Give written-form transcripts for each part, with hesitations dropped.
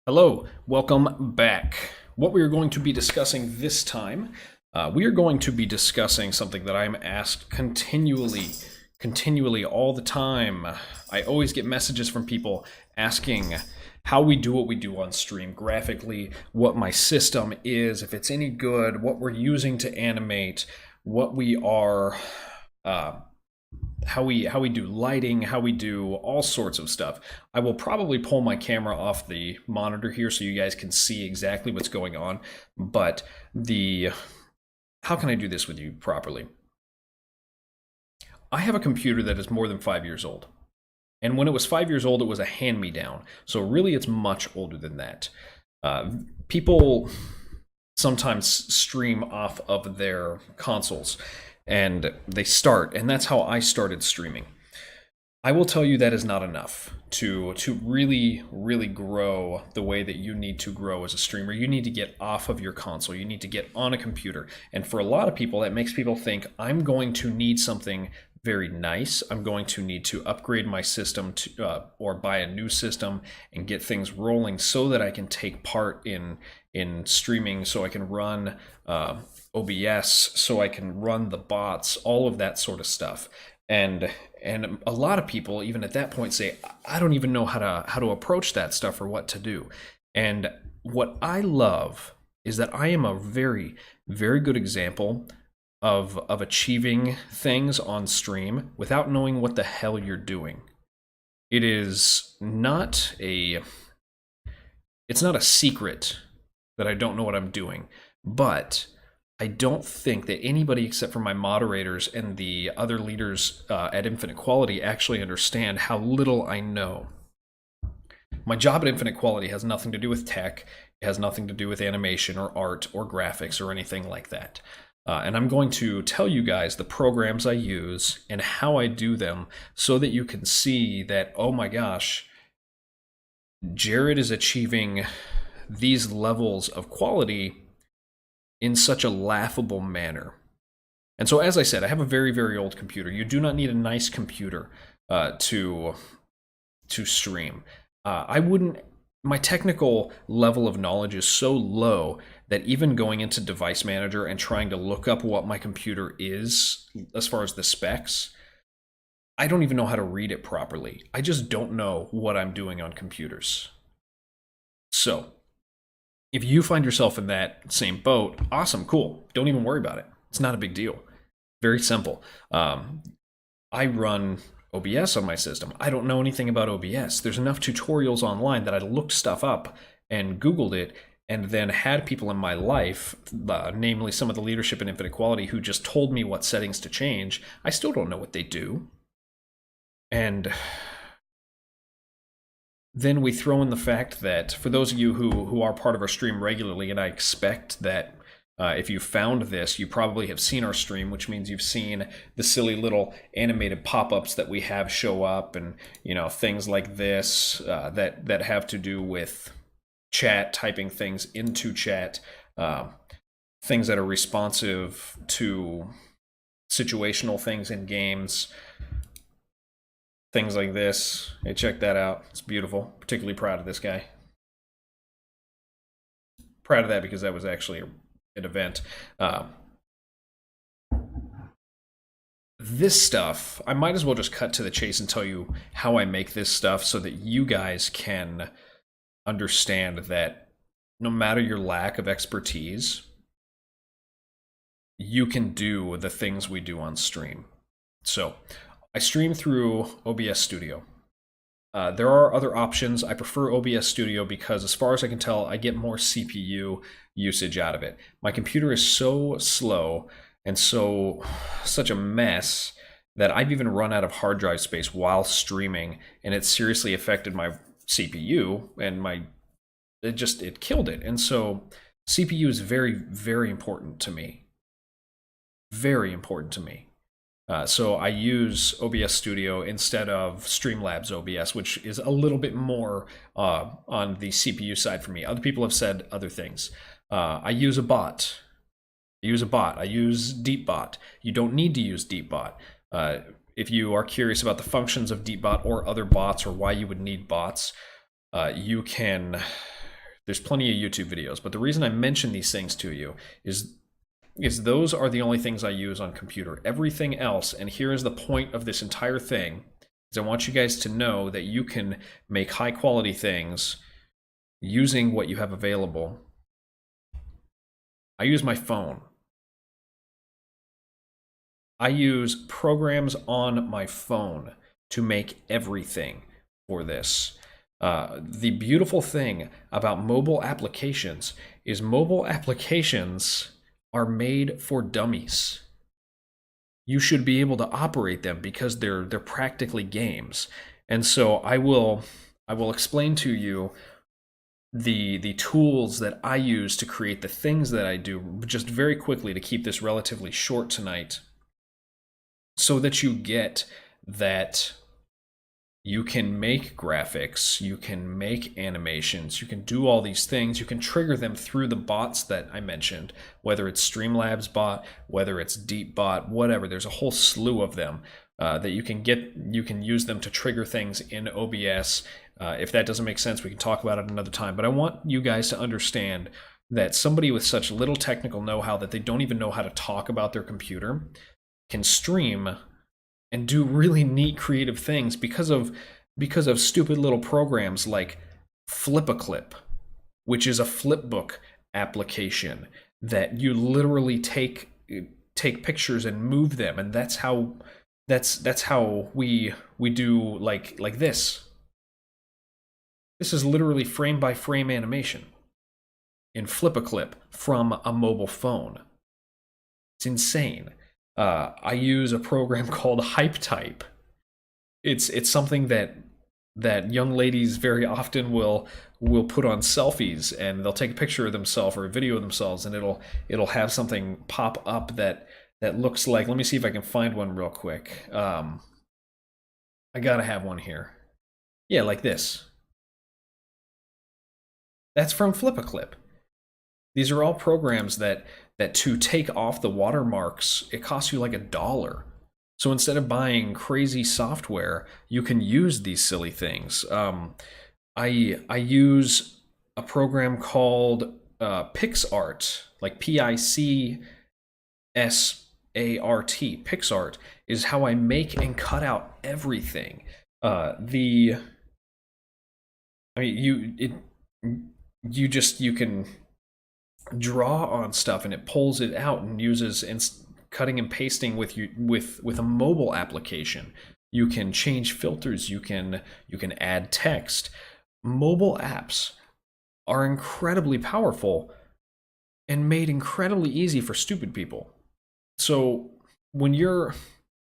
Hello, welcome back. What we are going to be discussing this time, we are going to be discussing something that I'm asked continually all the time. I always get messages from people asking how we do what we do on stream graphically, what my system is, if it's any good, what we're using to animate, what we are uh, how we do lighting, how we do all sorts of stuff. I will probably pull my camera off the monitor here so you guys can see exactly what's going on. But the how can I do this with you properly? I have a computer that is more than 5 years old. And when it was 5 years old, it was a hand-me-down. So really, it's much older than that. People sometimes stream off of their consoles and they start, and that's how I started streaming. I will tell you that is not enough to really grow the way that you need to grow as a streamer. You need to get off of your console. You need to get on a computer. And for a lot of people, that makes people think I'm going to need something very nice. I'm going to need to upgrade my system or buy a new system and get things rolling so that I can take part in streaming, so I can run OBS, so I can run the bots, all of that sort of stuff. And a lot of people, even at that point, say, I don't even know how to approach that stuff or what to do. And what I love is that I am a very good example of achieving things on stream without knowing what the hell you're doing. It is not a it's not a secret that I don't know what I'm doing, but I don't think that anybody except for my moderators and the other leaders at Infinite Quality actually understand how little I know. My job at Infinite Quality has nothing to do with tech. It has nothing to do with animation or art or graphics or anything like that. And I'm going to tell you guys the programs I use and how I do them so that you can see that, oh my gosh, Jared is achieving these levels of quality in such a laughable manner. And so, as I said, I have a very old computer. You do not need a nice computer to stream. I wouldn't. My technical level of knowledge is so low that even going into Device Manager and trying to look up what my computer is as far as the specs, I don't even know how to read it properly. I just don't know what I'm doing on computers. So, if you find yourself in that same boat, awesome, cool. Don't even worry about it. It's not a big deal. Very simple. I run OBS on my system. I don't know anything about OBS. There's enough tutorials online that I looked stuff up and Googled it and then had people in my life, namely some of the leadership in Infinite Quality, who just told me what settings to change. I still don't know what they do. And then we throw in the fact that for those of you who are part of our stream regularly, and I expect that if you found this, you probably have seen our stream, which means you've seen the silly little animated pop-ups that we have show up, and things like this that have to do with chat, typing things into chat, things that are responsive to situational things in games. Things like this. Hey, check that out. It's beautiful. Particularly proud of this guy. Proud of that because that was actually an event. This stuff, I might as well just cut to the chase and tell you how I make this stuff so that you guys can understand that no matter your lack of expertise, you can do the things we do on stream. So, I stream through OBS Studio. There are other options. I prefer OBS Studio because, as far as I can tell, I get more CPU usage out of it. My computer is so slow and such a mess that I've even run out of hard drive space while streaming, and it seriously affected my CPU, and it killed it. And so CPU is very important to me. Very important to me. So I use OBS Studio instead of Streamlabs OBS, which is a little bit more on the CPU side for me. Other people have said other things. I use a bot. I use DeepBot. You don't need to use DeepBot. If you are curious about the functions of DeepBot or other bots or why you would need bots, you can There's plenty of YouTube videos, but the reason I mention these things to you is those are the only things I use on computer. Everything else, and here is the point of this entire thing, is I want you guys to know that you can make high quality things using what you have available. I use my phone. I use programs on my phone to make everything for this. The beautiful thing about mobile applications is mobile applications are made for dummies. You should be able to operate them because they're practically games. And so I will explain to you the tools that I use to create the things that I do, just very quickly to keep this relatively short tonight, so that you get that you can make graphics, you can make animations, you can do all these things, you can trigger them through the bots that I mentioned, whether it's Streamlabs bot, whether it's DeepBot, whatever. There's a whole slew of them that you can get. You can use them to trigger things in OBS. If that doesn't make sense, we can talk about it another time. But I want you guys to understand that somebody with such little technical know-how that they don't even know how to talk about their computer can stream and do really neat creative things because of stupid little programs like Flip-a-Clip, which is a flipbook application that you literally take pictures and move them, and that's how we do like this. This is literally frame by frame animation in Flip-a-Clip from a mobile phone. It's insane. I use a program called HypeType. It's something that young ladies very often will put on selfies, and they'll take a picture of themselves or a video of themselves, and it'll have something pop up that looks like. Let me see if I can find one real quick. I gotta have one here. Yeah, like this. That's from Flip-a-Clip. These are all programs that to take off the watermarks, it costs you like $1. So instead of buying crazy software, you can use these silly things. I use a program called PixArt, like PICSART. PixArt is how I make and cut out everything. You can draw on stuff and it pulls it out and uses cutting and pasting with a mobile application. You can change filters, you can add text. Mobile apps are incredibly powerful and made incredibly easy for stupid people. So when you're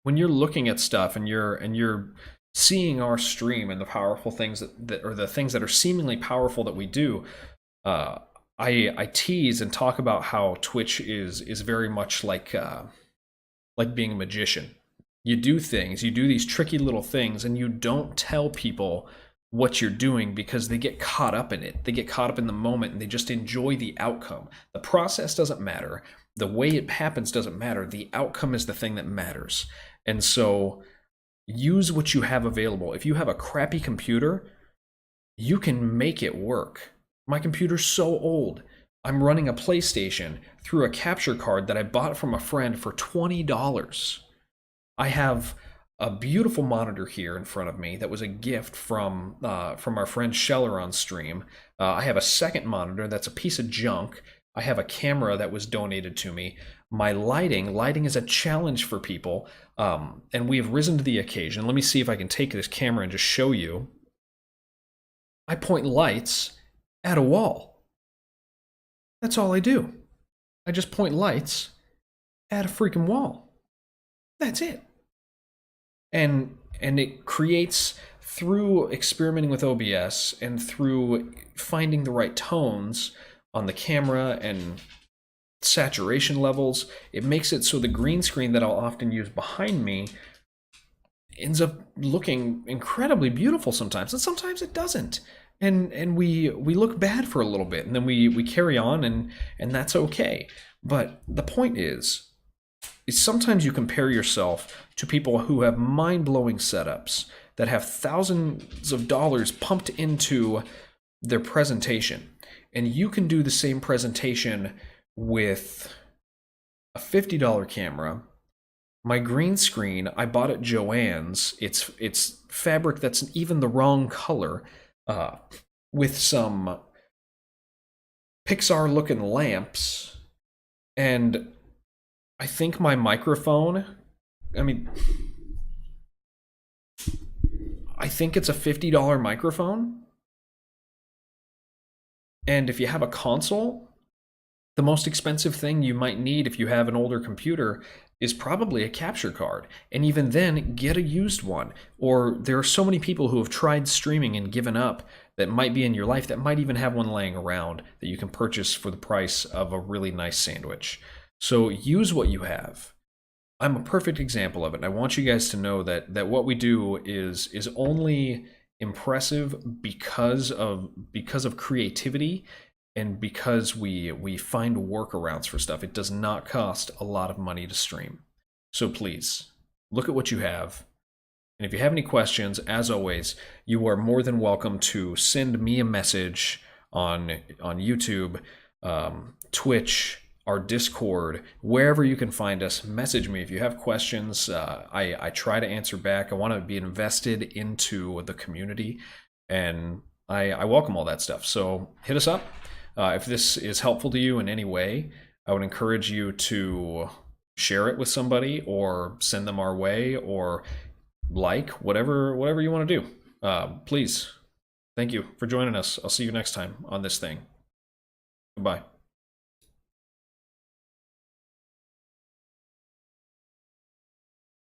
looking at stuff and you're seeing our stream and the powerful things that or the things that are seemingly powerful that we do, I tease and talk about how Twitch is very much like being a magician. You do things, you do these tricky little things, and you don't tell people what you're doing because they get caught up in it. They get caught up in the moment and they just enjoy the outcome. The process doesn't matter. The way it happens doesn't matter. The outcome is the thing that matters. And so use what you have available. If you have a crappy computer, you can make it work. My computer's so old. I'm running a PlayStation through a capture card that I bought from a friend for $20. I have a beautiful monitor here in front of me that was a gift from our friend Scheller on stream. I have a second monitor that's a piece of junk. I have a camera that was donated to me. My lighting is a challenge for people, and we have risen to the occasion. Let me see if I can take this camera and just show you. I point lights at a wall. That's all I do. I just point lights at a freaking wall. That's it. And it creates, through experimenting with OBS and through finding the right tones on the camera and saturation levels, it makes it so the green screen that I'll often use behind me ends up looking incredibly beautiful sometimes, and sometimes it doesn't. And we look bad for a little bit, and then we carry on, and that's okay. But the point is sometimes you compare yourself to people who have mind-blowing setups that have thousands of dollars pumped into their presentation. And you can do the same presentation with a $50 camera. My green screen, I bought at Joann's. It's fabric that's even the wrong color, uh, with some Pixar looking lamps, and I think my microphone, I mean, I think it's a $50 microphone. And if you have a console, the most expensive thing you might need if you have an older computer is probably a capture card. And even then, get a used one. Or there are so many people who have tried streaming and given up that might be in your life that might even have one laying around that you can purchase for the price of a really nice sandwich. So use what you have. I'm a perfect example of it. And I want you guys to know that what we do is only impressive because of creativity and because we find workarounds for stuff. It does not cost a lot of money to stream. So please look at what you have. And if you have any questions, as always, you are more than welcome to send me a message on YouTube, Twitch, our Discord, wherever you can find us. Message me if you have questions. I try to answer back. I want to be invested into the community, and I welcome all that stuff. So hit us up. If this is helpful to you in any way, I would encourage you to share it with somebody or send them our way, or whatever you want to do. Please, thank you for joining us. I'll see you next time on this thing. Goodbye.